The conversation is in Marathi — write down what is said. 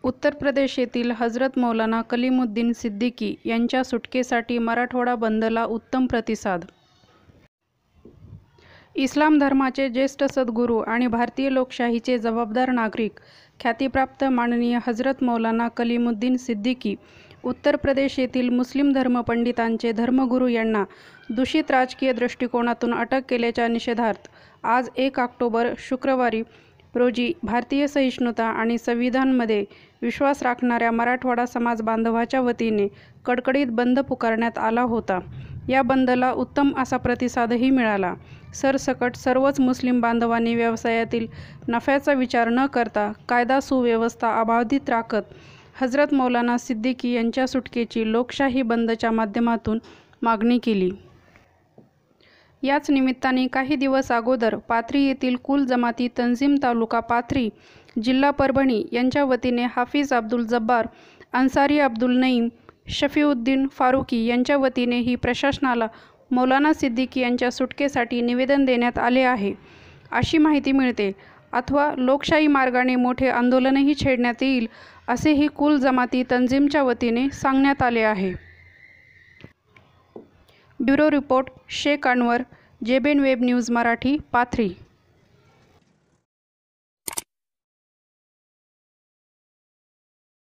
उत्तर प्रदेश येथील हजरत मौलाना कलीमुद्दीन सिद्दीकी यांच्या सुटकेसाठी मराठवाडा बंदला उत्तम प्रतिसाद. इस्लाम धर्माचे ज्येष्ठ सद्गुरू आणि भारतीय लोकशाहीचे जबाबदार नागरिक ख्यातिप्राप्त माननीय हजरत मौलाना कलीमुद्दीन सिद्दीकी उत्तर प्रदेश येथील मुस्लिम धर्मपंडितांचे धर्मगुरू यांना दूषित राजकीय दृष्टिकोनातून अटक केल्याच्या निषेधार्थ आज 1 ऑक्टोबर शुक्रवारी रोजी भारतीय सहिष्णुता आणि संविधानमध्ये विश्वास राखणाऱ्या मराठवाडा समाज बांधवाच्या वतीने कडकडीत बंद पुकारण्यात आला होता. या बंदला उत्तम असा प्रतिसादही मिळाला. सरसकट सर्वच मुस्लिम बांधवांनी व्यवसायातील नफ्याचा विचार न करता कायदा सुव्यवस्था अबाधित राखत हजरत मौलाना सिद्दीकी यांच्या सुटकेची लोकशाही बंदच्या माध्यमातून मागणी केली. याच निमित्ताने काही दिवस अगोदर पाथरी येथील कुल जमाती तंजीम तालुका पाथरी जिल्हा परभणी यांच्या वतीने हाफिज अब्दुल जब्बार, अन्सारी अब्दुल नईम, शफीउद्दीन फारुकी यांच्या वतीनेही प्रशासनाला मौलाना सिद्दीकी यांच्या सुटकेसाठी निवेदन देण्यात आले आहे, अशी माहिती मिळते. अथवा लोकशाही मार्गाने मोठे आंदोलनही छेडण्यात येईल, असेही कुल जमाती तंजीमच्या वतीने सांगण्यात आले आहे. ब्युरो रिपोर्ट शेख अनवर, जेबेन वेब न्यूज मराठी, पाथरी.